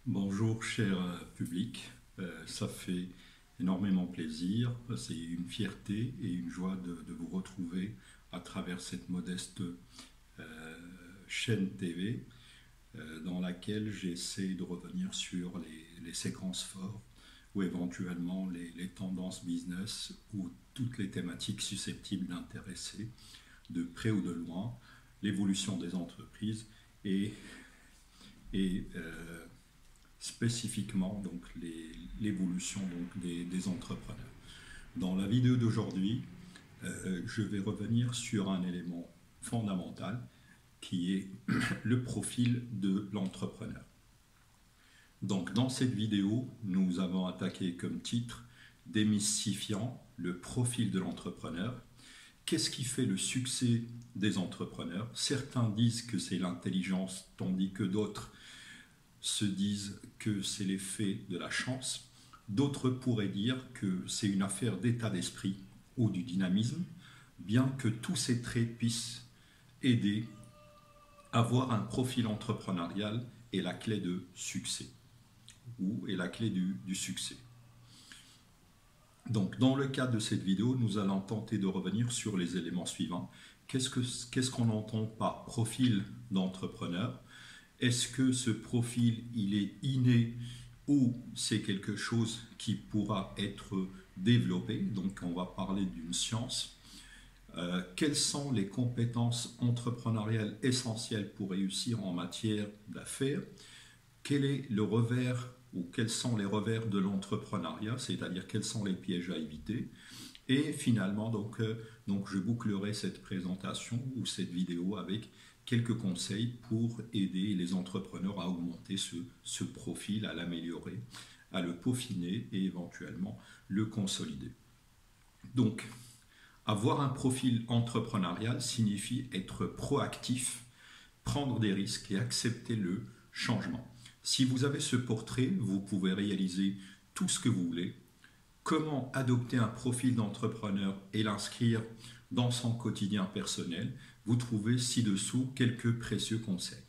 Bonjour cher public. Ça fait énormément plaisir, c'est une fierté et une joie de vous retrouver à travers cette modeste chaîne TV dans laquelle j'essaie de revenir sur les séquences fortes ou éventuellement les tendances business ou toutes les thématiques susceptibles d'intéresser de près ou de loin l'évolution des entreprises et, et spécifiquement donc l'évolution des entrepreneurs. Dans la vidéo d'aujourd'hui, je vais revenir sur un élément fondamental qui est le profil de l'entrepreneur. Donc dans cette vidéo, nous avons attaqué comme titre démystifiant le profil de l'entrepreneur. Qu'est-ce qui fait le succès des entrepreneurs? Certains disent que c'est l'intelligence, tandis que d'autres se disent que c'est l'effet de la chance. D'autres pourraient dire que c'est une affaire d'état d'esprit ou du dynamisme, bien que tous ces traits puissent aider à avoir un profil entrepreneurial est la clé de succès, ou est la clé du succès. Donc, dans le cadre de cette vidéo, nous allons tenter de revenir sur les éléments suivants. Qu'est-ce qu'on entend par profil d'entrepreneur? Est-ce que ce profil, il est inné ou c'est quelque chose qui pourra être développé? Donc, on va parler d'une science. Quelles sont les compétences entrepreneuriales essentielles pour réussir en matière d'affaires? Quel est le revers ou quels sont les revers de l'entrepreneuriat, c'est-à-dire quels sont les pièges à éviter? Et finalement, donc je bouclerai cette présentation ou cette vidéo avec quelques conseils pour aider les entrepreneurs à augmenter ce profil, à l'améliorer, à le peaufiner et éventuellement le consolider. Donc, avoir un profil entrepreneurial signifie être proactif, prendre des risques et accepter le changement. Si vous avez ce portrait, vous pouvez réaliser tout ce que vous voulez. Comment adopter un profil d'entrepreneur et l'inscrire dans son quotidien personnel? Vous trouvez ci-dessous quelques précieux conseils.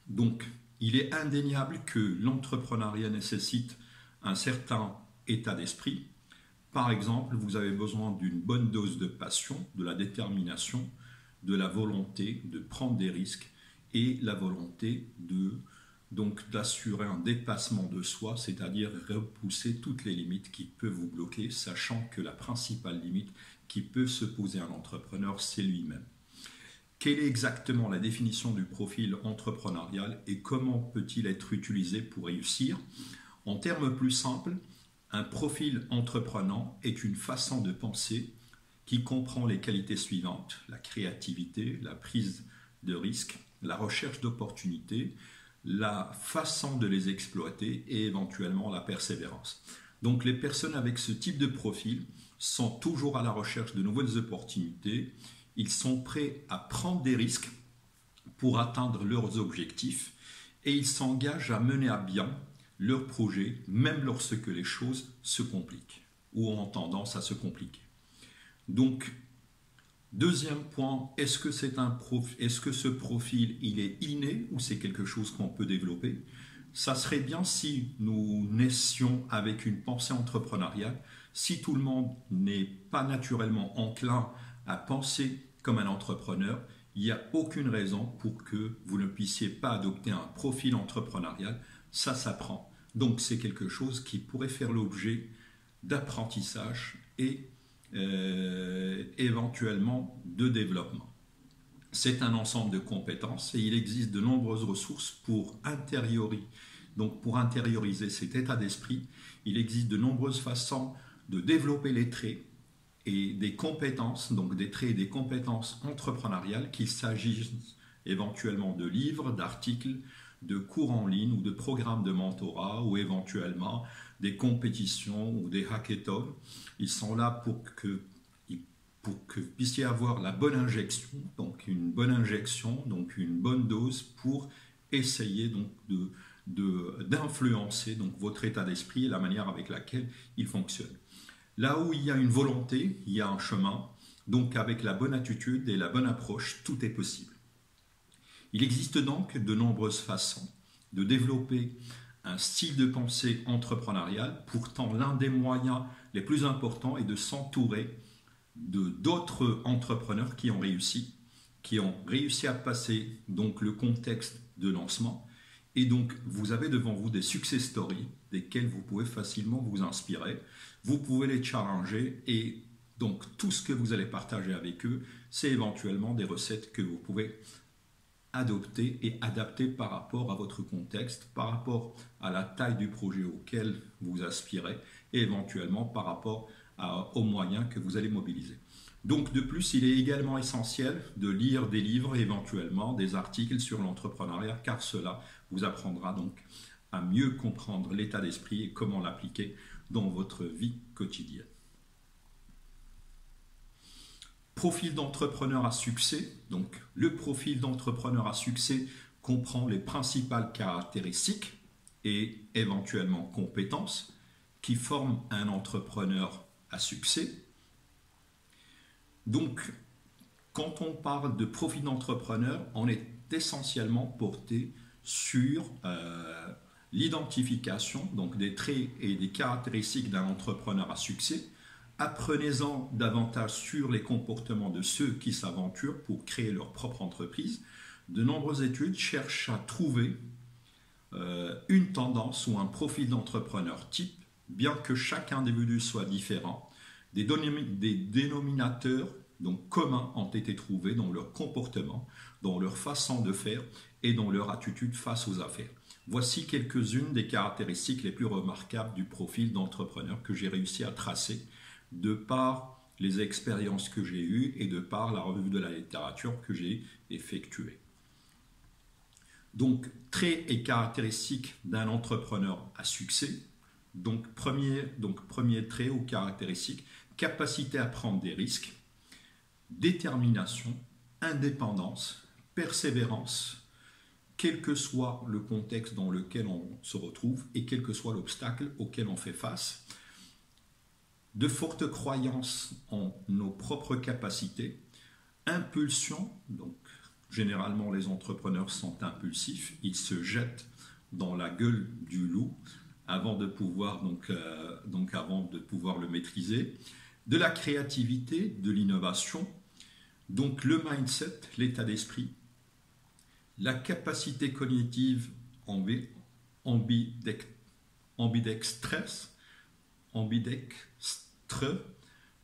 Donc, il est indéniable que l'entrepreneuriat nécessite un certain état d'esprit. Par exemple, vous avez besoin d'une bonne dose de passion, de la détermination, de la volonté de prendre des risques et la volonté d'assurer un dépassement de soi, c'est-à-dire repousser toutes les limites qui peuvent vous bloquer, sachant que la principale limite qui peut se poser à un entrepreneur, c'est lui-même. Quelle est exactement la définition du profil entrepreneurial et comment peut-il être utilisé pour réussir? En termes plus simples, un profil entreprenant est une façon de penser qui comprend les qualités suivantes: la créativité, la prise de risque, la recherche d'opportunités, la façon de les exploiter et éventuellement la persévérance. Donc les personnes avec ce type de profil sont toujours à la recherche de nouvelles opportunités, ils sont prêts à prendre des risques pour atteindre leurs objectifs et ils s'engagent à mener à bien leurs projets même lorsque les choses se compliquent ou ont tendance à se compliquer. Donc, deuxième point, est-ce que ce profil il est inné ou c'est quelque chose qu'on peut développer? Ça serait bien si nous naissions avec une pensée entrepreneuriale. Si tout le monde n'est pas naturellement enclin à penser comme un entrepreneur, il n'y a aucune raison pour que vous ne puissiez pas adopter un profil entrepreneurial. Ça s'apprend. Donc c'est quelque chose qui pourrait faire l'objet d'apprentissage et éventuellement de développement. C'est un ensemble de compétences et il existe de nombreuses ressources pour intérioriser cet état d'esprit. Il existe de nombreuses façons de développer les traits et des compétences, donc des traits et des compétences entrepreneuriales, qu'il s'agisse éventuellement de livres, d'articles, de cours en ligne ou de programmes de mentorat ou éventuellement des compétitions ou des hackathons. Ils sont là pour que vous puissiez avoir la bonne injection, donc une bonne dose pour essayer d'influencer votre état d'esprit et la manière avec laquelle il fonctionne. Là où il y a une volonté, il y a un chemin. Donc avec la bonne attitude et la bonne approche, tout est possible. Il existe donc de nombreuses façons de développer un style de pensée entrepreneurial. Pourtant, l'un des moyens les plus importants est de s'entourer de d'autres entrepreneurs qui ont réussi à passer donc le contexte de lancement. Et donc, vous avez devant vous des success stories desquels vous pouvez facilement vous inspirer. Vous pouvez les challenger et donc tout ce que vous allez partager avec eux, c'est éventuellement des recettes que vous pouvez adopter et adapter par rapport à votre contexte, par rapport à la taille du projet auquel vous aspirez et éventuellement par rapport aux moyens que vous allez mobiliser. Donc de plus, il est également essentiel de lire des livres, éventuellement des articles sur l'entrepreneuriat, car cela vous apprendra donc à mieux comprendre l'état d'esprit et comment l'appliquer dans votre vie quotidienne. Profil d'entrepreneur à succès. Donc le profil d'entrepreneur à succès comprend les principales caractéristiques et éventuellement compétences qui forment un entrepreneur à succès. Donc, quand on parle de profil d'entrepreneur, on est essentiellement porté sur l'identification donc des traits et des caractéristiques d'un entrepreneur à succès. Apprenez-en davantage sur les comportements de ceux qui s'aventurent pour créer leur propre entreprise. De nombreuses études cherchent à trouver une tendance ou un profil d'entrepreneur type, bien que chaque individu soit différent. Des dénominateurs donc communs ont été trouvés dans leur comportement, dans leur façon de faire et dans leur attitude face aux affaires. Voici quelques-unes des caractéristiques les plus remarquables du profil d'entrepreneur que j'ai réussi à tracer de par les expériences que j'ai eues et de par la revue de la littérature que j'ai effectuée. Donc, traits et caractéristiques d'un entrepreneur à succès. Donc, premier trait ou caractéristique, capacité à prendre des risques, détermination, indépendance, persévérance, quel que soit le contexte dans lequel on se retrouve et quel que soit l'obstacle auquel on fait face, de fortes croyances en nos propres capacités, impulsion, donc généralement les entrepreneurs sont impulsifs, ils se jettent dans la gueule du loup avant de pouvoir avant de pouvoir le maîtriser, de la créativité, de l'innovation, donc le mindset, l'état d'esprit, la capacité cognitive ambidextre,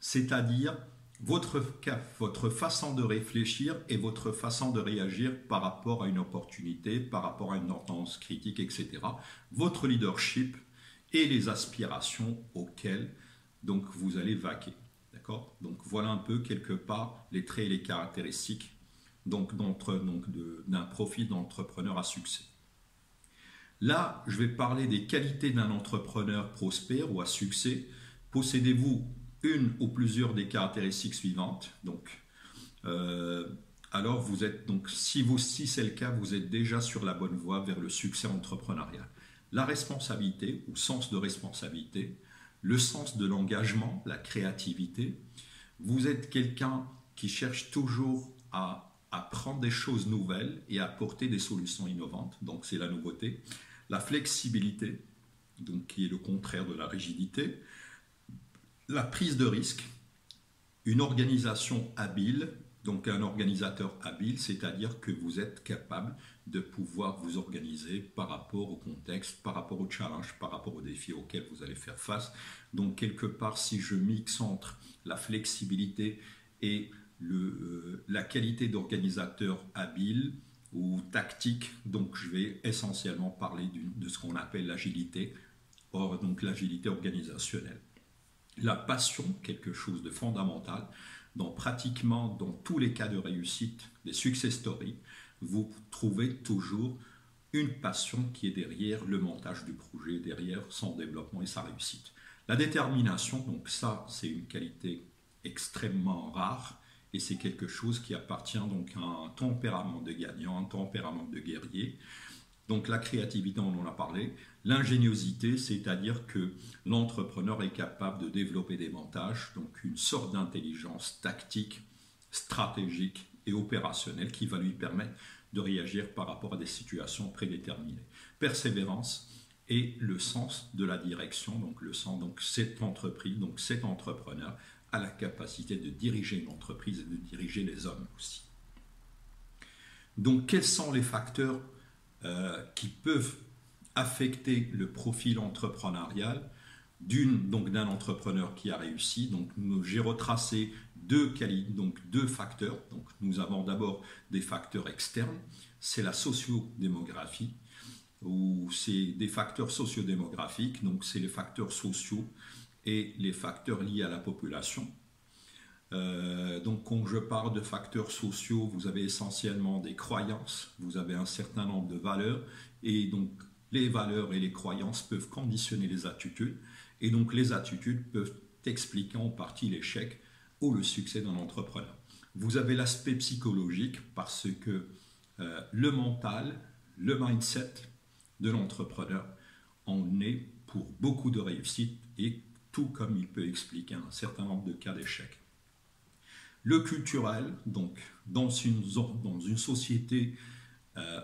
c'est-à-dire votre façon de réfléchir et votre façon de réagir par rapport à une opportunité, par rapport à une tendance critique, etc. Votre leadership et les aspirations auxquelles donc, vous allez vaquer. D'accord ? Donc voilà un peu quelque part les traits et les caractéristiques d'un profil d'entrepreneur à succès. Là, je vais parler des qualités d'un entrepreneur prospère ou à succès. Possédez-vous une ou plusieurs des caractéristiques suivantes. Donc, alors vous êtes si c'est le cas, vous êtes déjà sur la bonne voie vers le succès entrepreneurial. La responsabilité ou sens de responsabilité, le sens de l'engagement, la créativité. Vous êtes quelqu'un qui cherche toujours à apprendre des choses nouvelles et à apporter des solutions innovantes. Donc c'est la nouveauté. La flexibilité, donc qui est le contraire de la rigidité. La prise de risque, une organisation habile, donc un organisateur habile, c'est-à-dire que vous êtes capable de pouvoir vous organiser par rapport au contexte, par rapport au challenge, par rapport aux défis auxquels vous allez faire face. Donc quelque part, si je mixe entre la flexibilité et la qualité d'organisateur habile ou tactique, donc je vais essentiellement parler de ce qu'on appelle l'agilité, donc l'agilité organisationnelle. La passion, quelque chose de fondamental, pratiquement dans tous les cas de réussite, des success stories, vous trouvez toujours une passion qui est derrière le montage du projet, derrière son développement et sa réussite. La détermination, donc ça c'est une qualité extrêmement rare et c'est quelque chose qui appartient donc à un tempérament de gagnant, un tempérament de guerrier. Donc la créativité, on en a parlé. L'ingéniosité, c'est-à-dire que l'entrepreneur est capable de développer des montages, donc une sorte d'intelligence tactique, stratégique et opérationnelle qui va lui permettre de réagir par rapport à des situations prédéterminées. Persévérance et le sens de la direction, donc le sens, donc cette entreprise, donc cet entrepreneur a la capacité de diriger une entreprise et de diriger les hommes aussi. Donc quels sont les facteurs qui peuvent affecter le profil entrepreneurial d'un entrepreneur qui a réussi? Donc j'ai retracé deux facteurs. Donc nous avons d'abord des facteurs externes, c'est la sociodémographie, ou c'est des facteurs sociodémographiques, donc c'est les facteurs sociaux et les facteurs liés à la population. Donc quand je parle de facteurs sociaux, vous avez essentiellement des croyances, vous avez un certain nombre de valeurs, et donc les valeurs et les croyances peuvent conditionner les attitudes, et donc les attitudes peuvent expliquer en partie l'échec ou le succès d'un entrepreneur. Vous avez l'aspect psychologique parce que le mental, le mindset de l'entrepreneur en est pour beaucoup de réussite, et tout comme il peut expliquer un certain nombre de cas d'échec. Le culturel, donc dans une société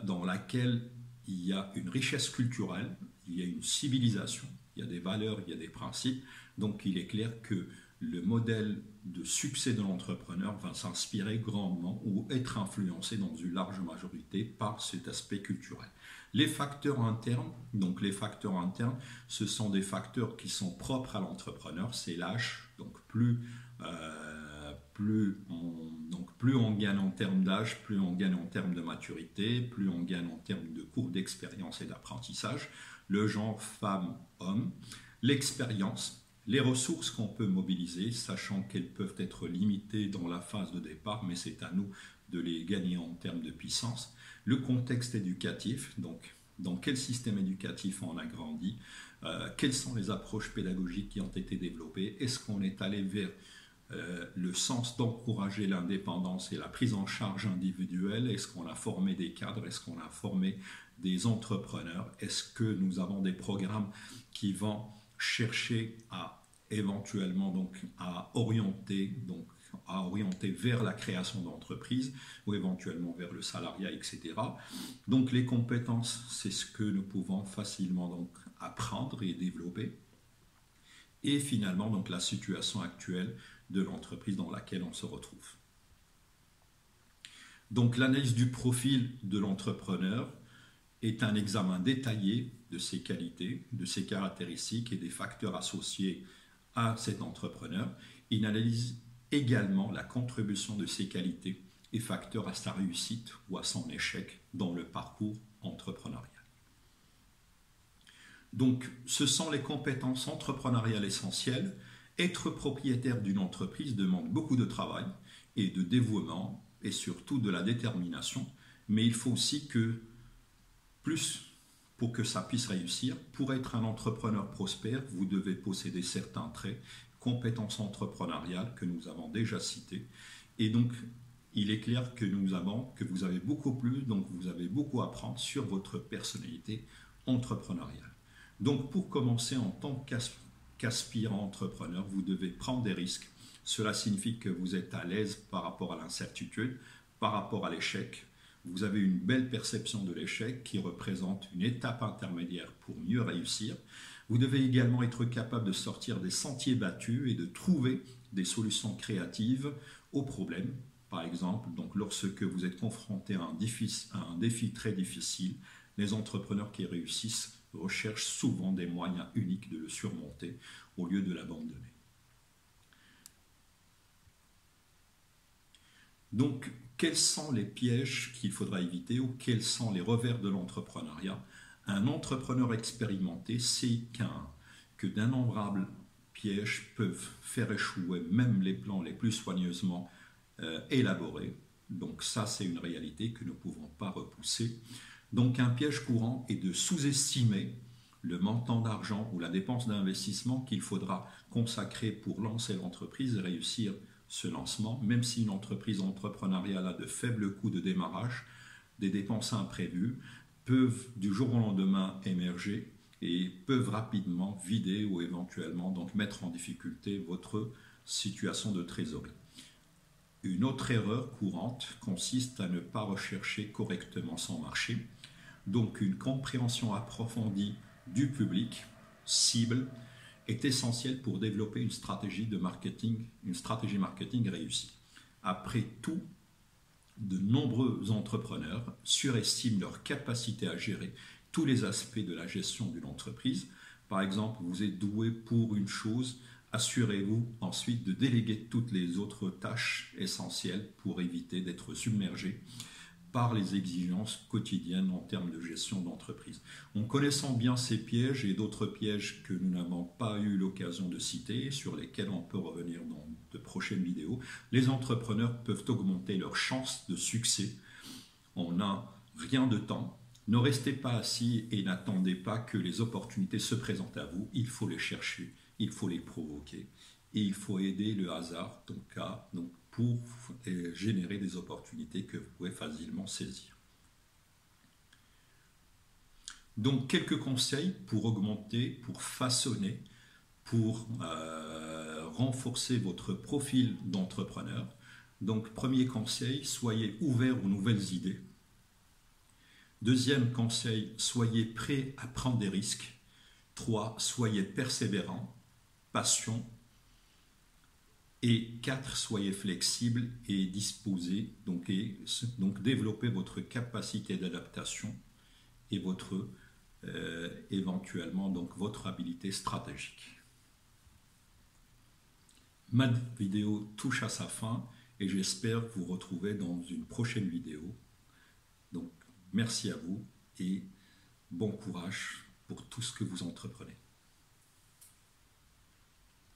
dans laquelle il y a une richesse culturelle, il y a une civilisation, il y a des valeurs, il y a des principes, donc il est clair que le modèle de succès de l'entrepreneur va s'inspirer grandement ou être influencé dans une large majorité par cet aspect culturel. Les facteurs internes, ce sont des facteurs qui sont propres à l'entrepreneur, c'est l'âge, donc plus on gagne en termes d'âge, plus on gagne en termes de maturité, plus on gagne en termes de cours d'expérience et d'apprentissage, le genre femme-homme, l'expérience, les ressources qu'on peut mobiliser, sachant qu'elles peuvent être limitées dans la phase de départ, mais c'est à nous de les gagner en termes de puissance, le contexte éducatif, donc dans quel système éducatif on a grandi, quelles sont les approches pédagogiques qui ont été développées, est-ce qu'on est allé vers le sens d'encourager l'indépendance et la prise en charge individuelle, est-ce qu'on a formé des cadres, est-ce qu'on a formé des entrepreneurs, est-ce que nous avons des programmes qui vont chercher à éventuellement à orienter vers la création d'entreprises ou éventuellement vers le salariat, etc. Donc les compétences, c'est ce que nous pouvons facilement apprendre et développer. Et finalement, donc la situation actuelle de l'entreprise dans laquelle on se retrouve. Donc l'analyse du profil de l'entrepreneur est un examen détaillé de ses qualités, de ses caractéristiques et des facteurs associés à cet entrepreneur. Il analyse également la contribution de ses qualités et facteurs à sa réussite ou à son échec dans le parcours entrepreneurial. Donc, ce sont les compétences entrepreneuriales essentielles. Être propriétaire d'une entreprise demande beaucoup de travail et de dévouement et surtout de la détermination, mais il faut aussi que pour que ça puisse réussir, pour être un entrepreneur prospère, vous devez posséder certains traits, compétences entrepreneuriales que nous avons déjà citées, et donc il est clair que vous avez beaucoup plus, donc vous avez beaucoup à apprendre sur votre personnalité entrepreneuriale. Donc pour commencer en tant qu'aspirant entrepreneur, vous devez prendre des risques. Cela signifie que vous êtes à l'aise par rapport à l'incertitude, par rapport à l'échec. Vous avez une belle perception de l'échec qui représente une étape intermédiaire pour mieux réussir. Vous devez également être capable de sortir des sentiers battus et de trouver des solutions créatives aux problèmes. Par exemple, donc lorsque vous êtes confronté à un défi très difficile, les entrepreneurs qui réussissent recherchent souvent des moyens uniques de le surmonter au lieu de l'abandonner. Donc, quels sont les pièges qu'il faudra éviter ou quels sont les revers de l'entrepreneuriat? Un entrepreneur expérimenté sait que d'innombrables pièges peuvent faire échouer même les plans les plus soigneusement élaborés. Donc ça, c'est une réalité que nous ne pouvons pas repousser. Donc un piège courant est de sous-estimer le montant d'argent ou la dépense d'investissement qu'il faudra consacrer pour lancer l'entreprise et réussir ce lancement. Même si une entreprise entrepreneuriale a de faibles coûts de démarrage, des dépenses imprévues peuvent du jour au lendemain émerger et peuvent rapidement vider ou éventuellement donc mettre en difficulté votre situation de trésorerie. Une autre erreur courante consiste à ne pas rechercher correctement son marché. Donc une compréhension approfondie du public cible est essentielle pour développer une stratégie marketing réussie. Après tout, de nombreux entrepreneurs surestiment leur capacité à gérer tous les aspects de la gestion d'une entreprise. Par exemple, vous êtes doué pour une chose, assurez-vous ensuite de déléguer toutes les autres tâches essentielles pour éviter d'être submergé par les exigences quotidiennes en termes de gestion d'entreprise. En connaissant bien ces pièges et d'autres pièges que nous n'avons pas eu l'occasion de citer, sur lesquels on peut revenir dans de prochaines vidéos, les entrepreneurs peuvent augmenter leurs chances de succès. On n'a rien de temps. Ne restez pas assis et n'attendez pas que les opportunités se présentent à vous. Il faut les chercher, il faut les provoquer et il faut aider le hasard pour générer des opportunités que vous pouvez facilement saisir. Donc quelques conseils pour augmenter, pour façonner, pour renforcer votre profil d'entrepreneur. Donc premier conseil, soyez ouvert aux nouvelles idées. Deuxième conseil, soyez prêt à prendre des risques. 3, soyez persévérant, passion. Et 4, soyez flexible et disposé, donc développez votre capacité d'adaptation et éventuellement votre habilité stratégique. Ma vidéo touche à sa fin et j'espère vous retrouver dans une prochaine vidéo. Donc merci à vous et bon courage pour tout ce que vous entreprenez.